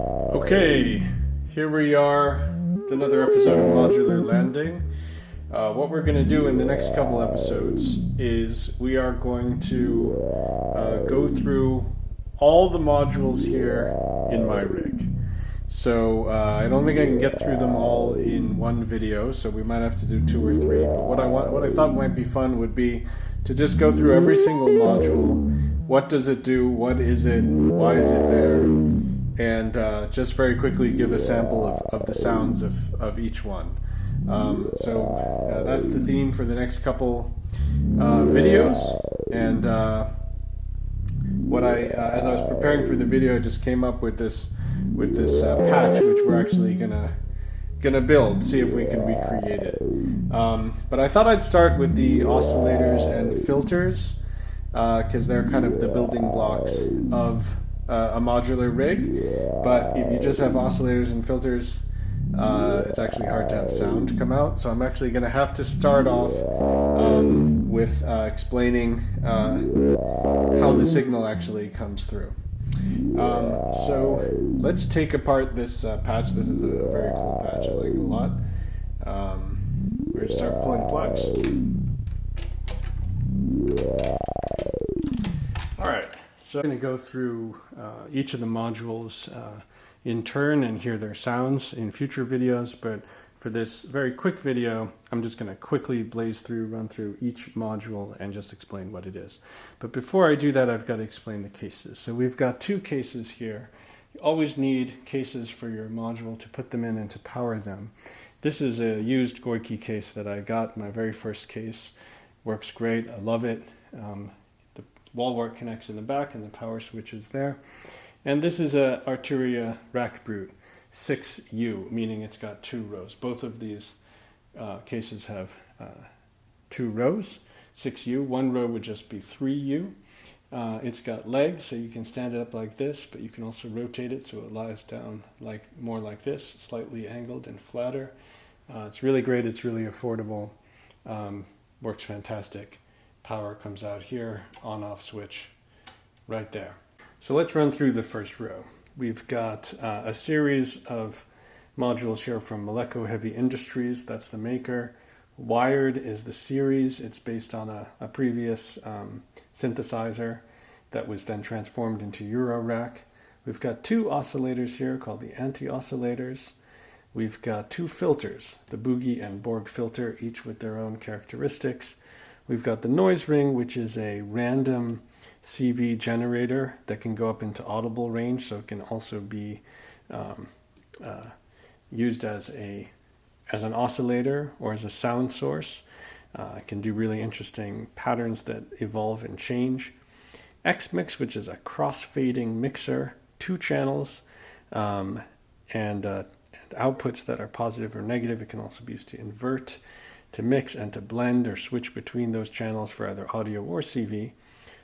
Okay, here we are with another episode of Modular Landing. What we're going to do in the next couple episodes is we are going to go through all the modules here in my rig. So I don't think I can get through them all in one video, so we might have to do 2 or 3. But what I thought might be fun would be to just go through every single module. What does it do? What is it? Why is it there? And just very quickly give a sample of the sounds of each one. So that's the theme for the next couple videos. And as I was preparing for the video, I just came up with this patch, which we're actually gonna build, see if we can recreate it. But I thought I'd start with the oscillators and filters because they're kind of the building blocks of a modular rig. But if you just have oscillators and filters, it's actually hard to have sound come out. So I'm actually going to have to start off with explaining how the signal actually comes through. So let's take apart this patch. This is a very cool patch. I like it a lot. We're going to start pulling plugs. All right. So I'm going to go through each of the modules in turn and hear their sounds in future videos, but for this very quick video, I'm just going to quickly run through each module and just explain what it is. But before I do that, I've got to explain the cases. So we've got 2 cases here. You always need cases for your module to put them in and to power them. This is a used Gorky case that I got, my very first case. Works great, I love it. The wall wart connects in the back and the power switch is there. And this is a Arturia Rack Brute 6U, meaning it's got 2 rows. Both of these cases have 2 rows, 6U. One row would just be 3U. It's got legs, so you can stand it up like this, but you can also rotate it so it lies down more like this, slightly angled and flatter. It's really great. It's really affordable. Works fantastic. Power comes out here, on-off switch right there. So let's run through the first row. We've got a series of modules here from Moleco Heavy Industries. That's the maker. Wired is the series. It's based on a previous synthesizer that was then transformed into Eurorack. We've got 2 oscillators here called the anti-oscillators. We've got 2 filters, the Boogie and Borg filter, each with their own characteristics. We've got the noise ring, which is a random CV generator that can go up into audible range, so it can also be used as an oscillator or as a sound source. It can do really interesting patterns that evolve and change. X-Mix, which is a cross-fading mixer, 2 channels, and outputs that are positive or negative. It can also be used to invert, to mix, and to blend or switch between those channels for either audio or CV.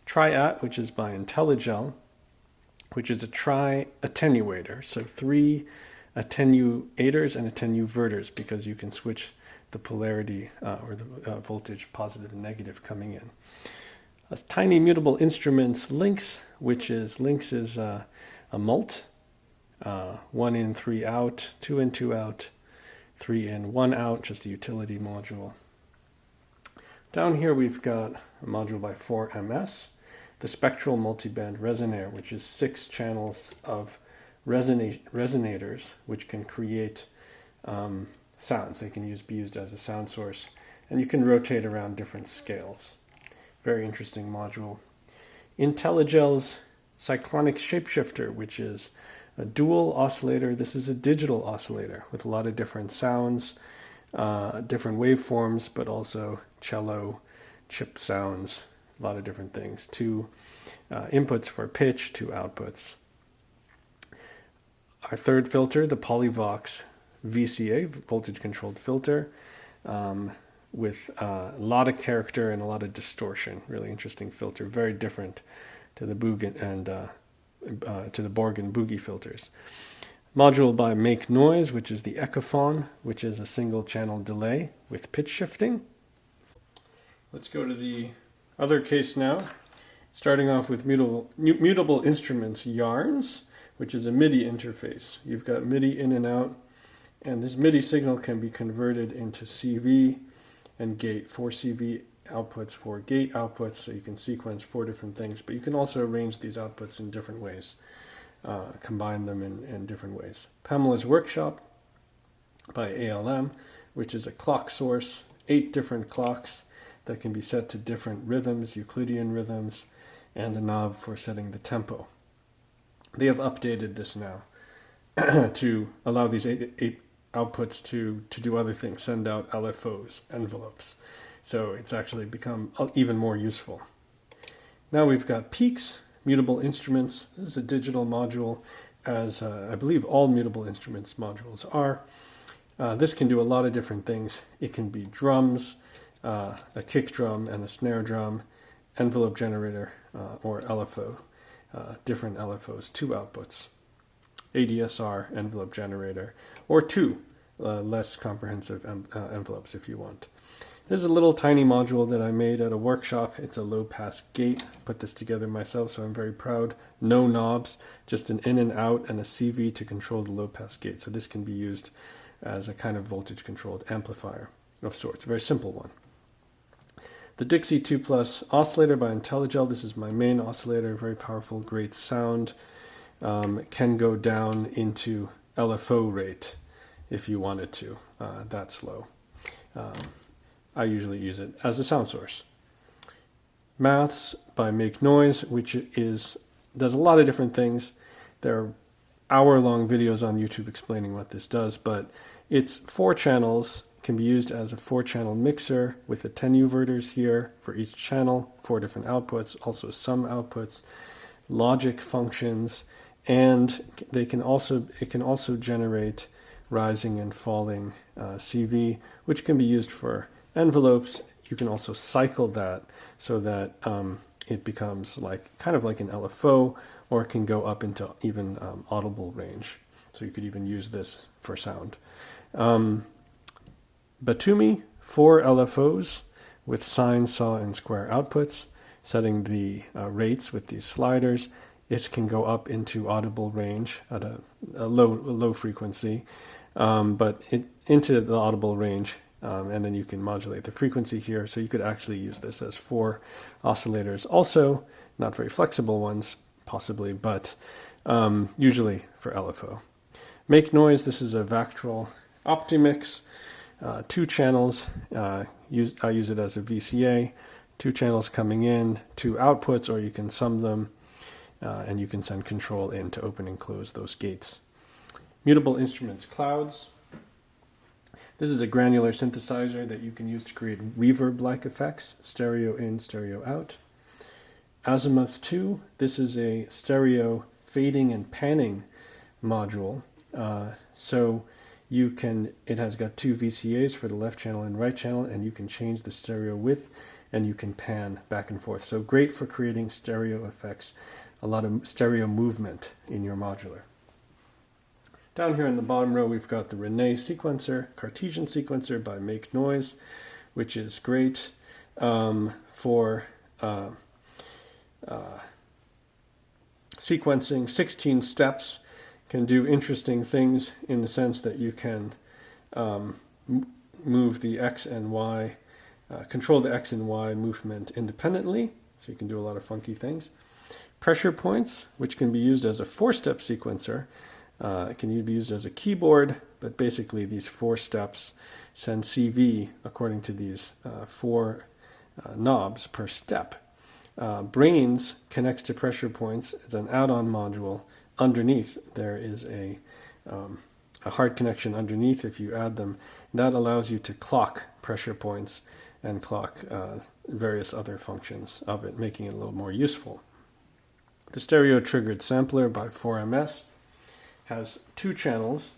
Tri-At, which is by IntelliGel, which is a tri-attenuator. So 3 attenuators and attenuverters, because you can switch the polarity or the voltage positive and negative coming in. A tiny mutable instruments Lynx, which is a mult. 1 in, 3 out, 2 in, 2 out, 3 in, 1 out, just a utility module. Down here we've got a module by 4MS, the Spectral Multiband Resonator, which is 6 channels of resonators, which can create sounds. They can be used as a sound source, and you can rotate around different scales. Very interesting module. IntelliGel's Cyclonic Shapeshifter, which is a dual oscillator. This is a digital oscillator with a lot of different sounds, different waveforms, but also cello, chip sounds, a lot of different things. 2 inputs for pitch, 2 outputs. Our third filter, the Polyvox VCA, voltage controlled filter, with a lot of character and a lot of distortion. Really interesting filter, very different to the Borg and Boogie filters. Module by Make Noise, which is the Echophon, which is a single channel delay with pitch shifting. Let's go to the other case now. Starting off with mutable instruments yarns, which is a MIDI interface. You've got MIDI in and out, and this MIDI signal can be converted into CV and gate, 4 CV outputs, 4 gate outputs, so you can sequence 4 different things, but you can also arrange these outputs in different ways, combine them in different ways. Pamela's Workshop by ALM, which is a clock source, 8 different clocks that can be set to different rhythms, Euclidean rhythms, and a knob for setting the tempo. They have updated this now to allow these eight outputs to do other things, send out LFOs, envelopes. So it's actually become even more useful. Now we've got peaks, mutable instruments. This is a digital module, as I believe all mutable instruments modules are. This can do a lot of different things. It can be drums, a kick drum and a snare drum, envelope generator, or LFO, different LFOs, 2 outputs, ADSR, envelope generator, or 2 less comprehensive envelopes if you want. This is a little tiny module that I made at a workshop. It's a low-pass gate. I put this together myself, so I'm very proud. No knobs, just an in and out and a CV to control the low-pass gate. So this can be used as a kind of voltage-controlled amplifier of sorts. A very simple one. The Dixie 2 Plus oscillator by Intelligel. This is my main oscillator, very powerful, great sound. Can go down into LFO rate if you wanted to, that slow. I usually use it as a sound source. Maths by Make Noise, which does a lot of different things. There are hour-long videos on YouTube explaining what this does, but it's 4 channels. Can be used as a 4-channel mixer with attenuverters here for each channel, 4 different outputs, also some outputs, logic functions, and it can also generate rising and falling CV, which can be used for envelopes. You can also cycle that so that it becomes kind of like an LFO, or it can go up into even audible range. So you could even use this for sound. Batumi, 4 LFOs with sine, saw, and square outputs, setting the rates with these sliders. This can go up into audible range at a low frequency, but into the audible range, and then you can modulate the frequency here. So you could actually use this as 4 oscillators. Also, not very flexible ones, possibly, but usually for LFO. Make Noise, this is a Vactrol Optimix. 2 channels, I use it as a VCA, 2 channels coming in, 2 outputs, or you can sum them, and you can send control in to open and close those gates. Mutable Instruments Clouds. This is a granular synthesizer that you can use to create reverb-like effects, stereo in, stereo out. Azimuth 2, this is a stereo fading and panning module. It has got 2 VCAs for the left channel and right channel, and you can change the stereo width, and you can pan back and forth. So great for creating stereo effects, a lot of stereo movement in your modular. Down here in the bottom row, we've got the Rene sequencer, Cartesian sequencer by Make Noise, which is great for sequencing. 16 steps. Can do interesting things in the sense that you can move the X and Y, control the X and Y movement independently, so you can do a lot of funky things. Pressure points, which can be used as a 4-step sequencer. It can be used as a keyboard, but basically these 4 steps send CV according to these 4 knobs per step. Brains connects to pressure points. It's an add-on module. Underneath there is a hard connection underneath. If you add them, that allows you to clock pressure points and clock various other functions of it, making it a little more useful. The stereo triggered sampler by 4MS has 2 channels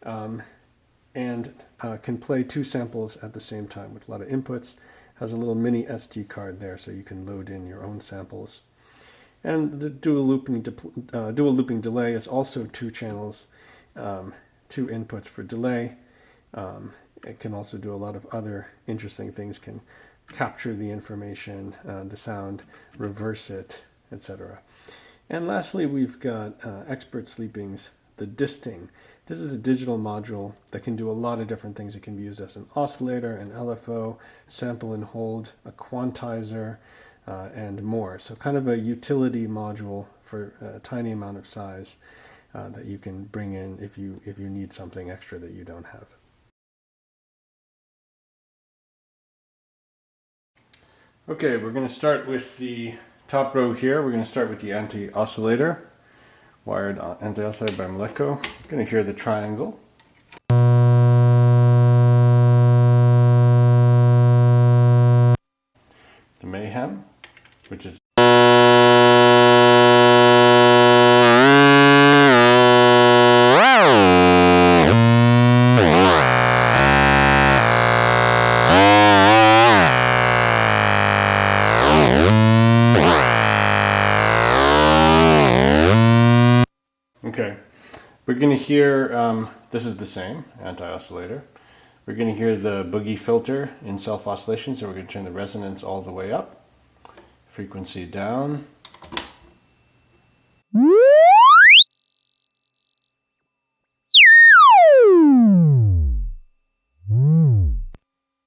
and can play 2 samples at the same time with a lot of inputs. Has a little mini SD card there, so you can load in your own samples. And the dual looping delay is also 2 channels, 2 inputs for delay. It can also do a lot of other interesting things, can capture the information, the sound, reverse it, etc. And lastly, we've got Expert Sleeping's the Disting. This is a digital module that can do a lot of different things. It can be used as an oscillator, an LFO, sample and hold, a quantizer, and more. So kind of a utility module for a tiny amount of size that you can bring in if you need something extra that you don't have. Okay, we're going to start with the top row here. We're going to start with the anti-oscillator, wired anti-oscillator by Moleco. You're going to hear the triangle. The Mayhem, which is okay. We're going to hear, this is the same, anti-oscillator. We're going to hear the boogie filter in self-oscillation, so we're going to turn the resonance all the way up, frequency down.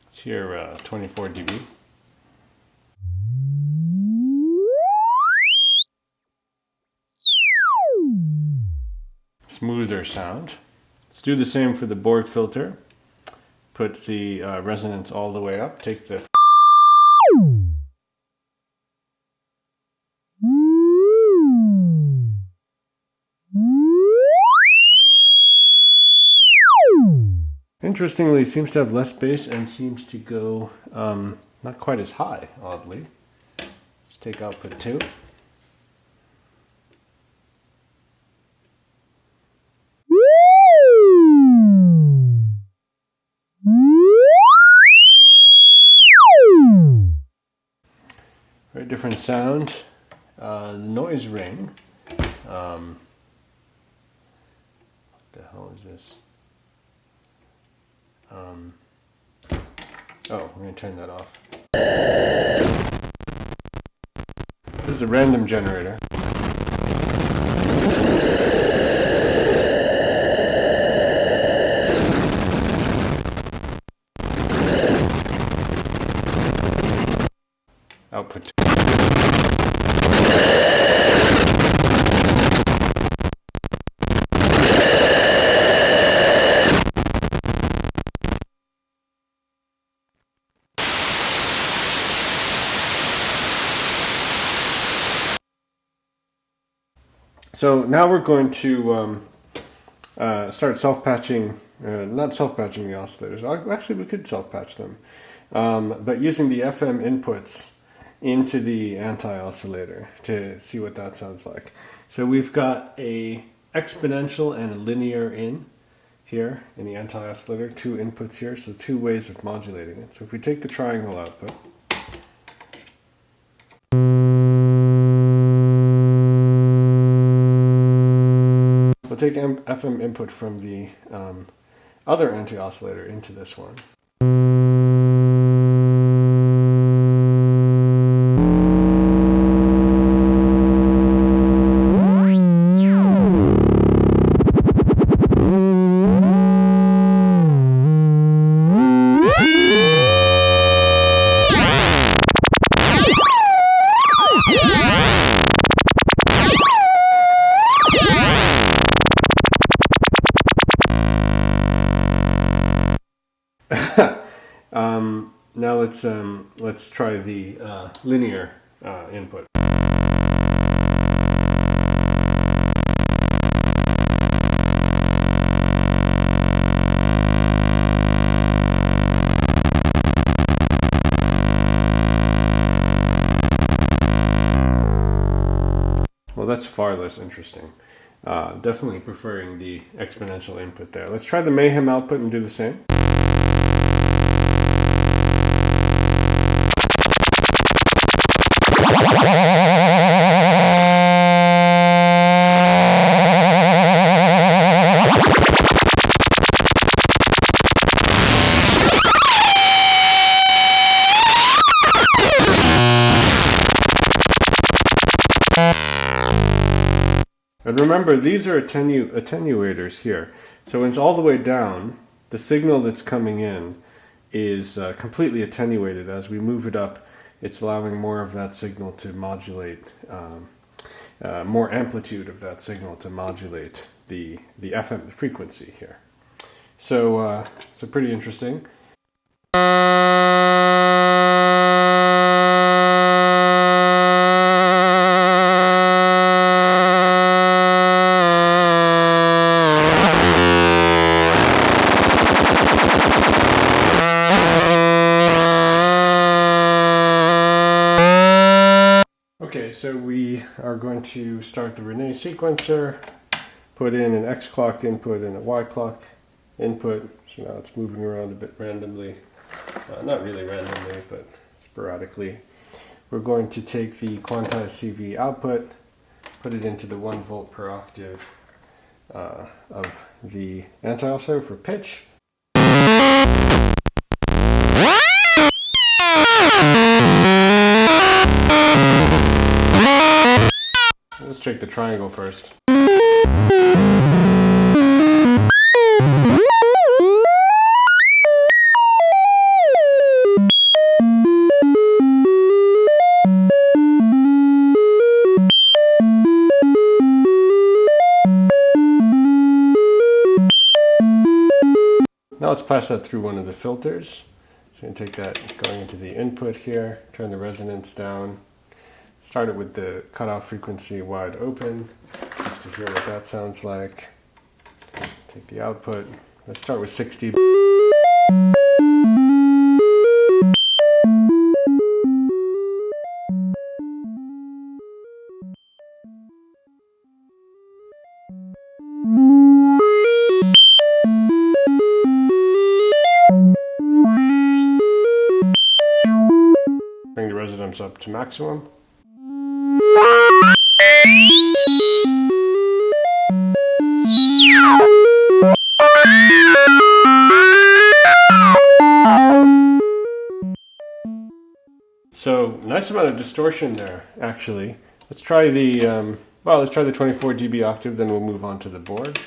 Let's hear 24 dB. Smoother sound. Let's do the same for the Borg filter. Put the resonance all the way up. Take the interestingly, it seems to have less bass and seems to go not quite as high, oddly. Let's take output 2. Very different sound. The noise ring. What the hell is this? Oh, I'm going to turn that off. This is a random generator. Output. So now we're going to start self-patching, not self-patching the oscillators. Actually, we could self-patch them, but using the FM inputs into the anti-oscillator to see what that sounds like. So we've got a exponential and a linear in here in the anti-oscillator, 2 inputs here, so 2 ways of modulating it. So if we take the triangle output, we'll take FM input from the other anti-oscillator into this one. Now let's try the linear input. Well, that's far less interesting. Definitely preferring the exponential input there. Let's try the Mayhem output and do the same. And remember, these are attenuators here. So when it's all the way down, the signal that's coming in is completely attenuated. As we move it up, it's allowing more of that signal to modulate, more amplitude of that signal to modulate the FM, the frequency here. So pretty interesting. Okay, so we are going to start the René sequencer, put in an X clock input and a Y clock input. So now it's moving around a bit randomly, not really randomly, but sporadically. We're going to take the quantized CV output, put it into the 1 volt per octave of the anti-oscillator for pitch. Let's check the triangle first. Now let's pass that through one of the filters. So I'm going to take that going into the input here, turn the resonance down. Start it with the cutoff frequency wide open, just to hear what that sounds like. Take the output. Let's start with 60. Bring the resonance up to maximum. So nice amount of distortion there, actually. Let's try the let's try the 24 dB octave, then we'll move on to the board.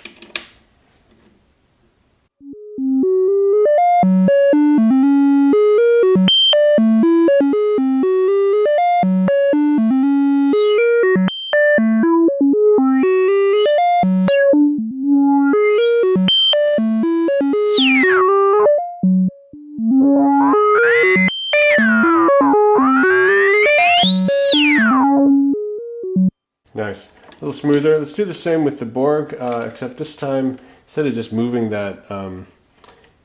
Nice. A little smoother. Let's do the same with the Borg, except this time, instead of just moving that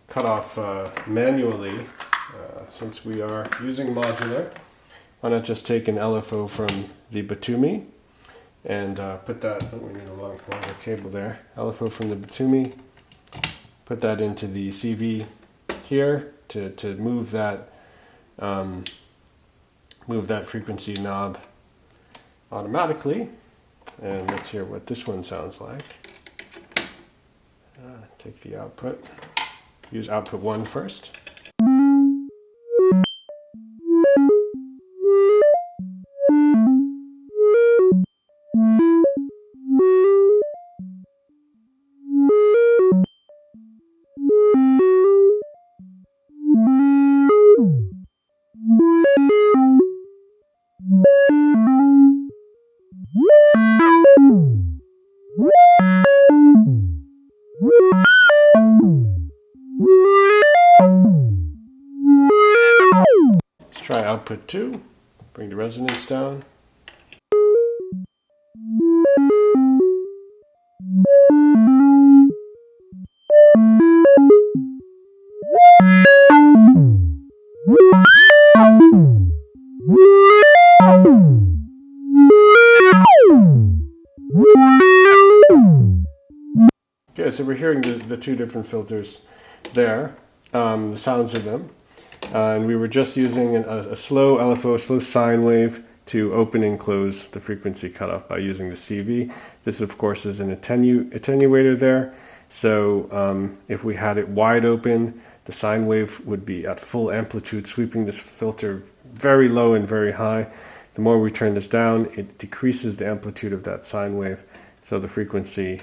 cutoff manually, since we are using modular, why not just take an LFO from the Batumi and put that, we need a longer cable there, LFO from the Batumi, put that into the CV here to move that frequency knob automatically. And let's hear what this one sounds like. Take the output. Use output 1 first. Try output 2, bring the resonance down. Okay, so we're hearing the two different filters there, the sounds of them. And we were just using a slow LFO, slow sine wave to open and close the frequency cutoff by using the CV. This, of course, is an attenuator there. So if we had it wide open, the sine wave would be at full amplitude, sweeping this filter very low and very high. The more we turn this down, it decreases the amplitude of that sine wave. so the frequency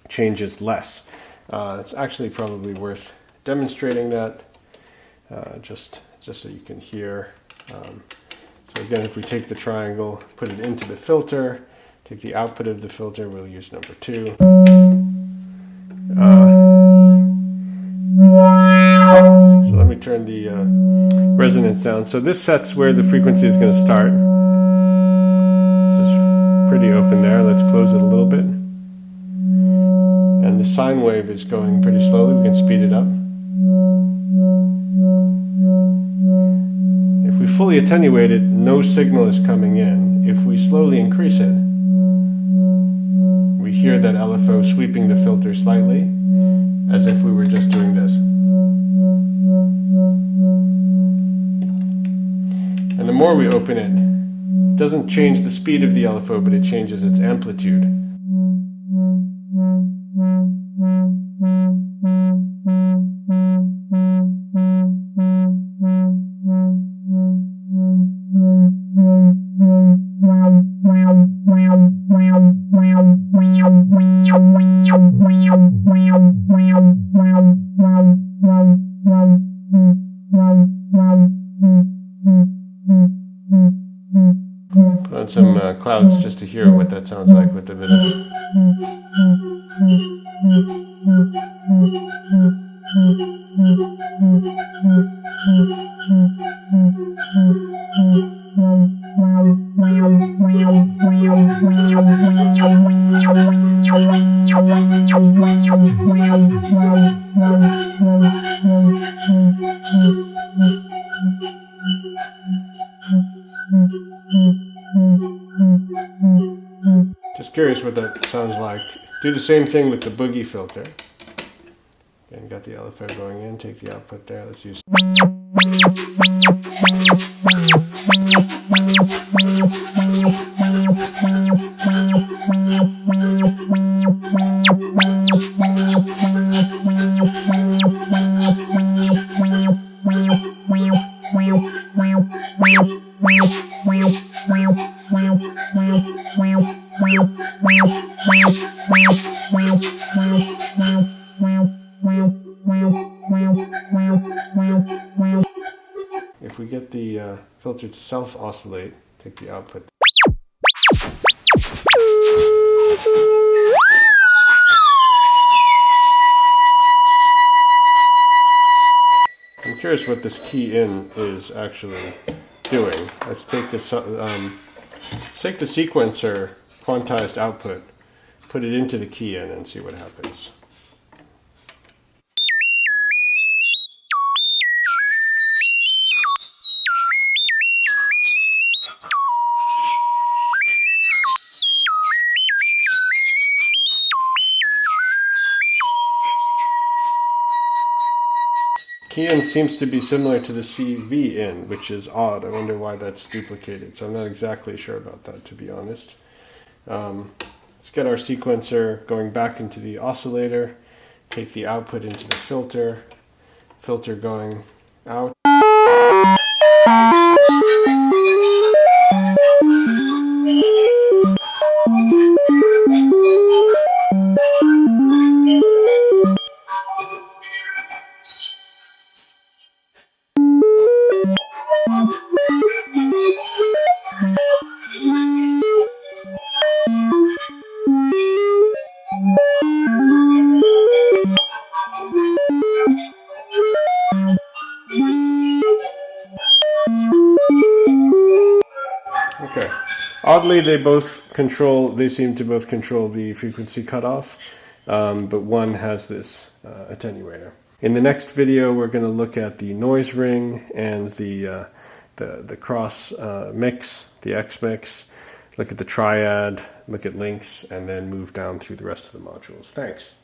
changes less. It's actually probably worth demonstrating that, just so you can hear. So again, if we take the triangle, put it into the filter, take the output of the filter, we'll use number 2. So let me turn the resonance down. So this sets where the frequency is going to start. This is pretty open there. Let's close it a little bit. And the sine wave is going pretty slowly. We can speed it up. If we fully attenuate it, no signal is coming in. If we slowly increase it, we hear that LFO sweeping the filter slightly, as if we were just doing this. And the more we open it, it doesn't change the speed of the LFO, but it changes its amplitude. Put on some clouds just to hear what that sounds like with the bit of... Just curious what that sounds like. Do the same thing with the boogie filter. Again, got the LFO going in, take the output there. Let's use... If we get the filter to self-oscillate, take the output. I'm curious what this key in is actually doing. Let's take this, take the sequencer quantized output, put it into the key in, and see what happens. Key in seems to be similar to the CV in, which is odd. I wonder why that's duplicated. So I'm not exactly sure about that, to be honest. Let's get our sequencer going back into the oscillator, take the output into the filter, filter going out. Okay. Oddly, they seem to both control the frequency cutoff, but one has this attenuator. In the next video, we're going to look at the noise ring and the cross mix, the X mix, look at the triad, look at links, and then move down through the rest of the modules. Thanks.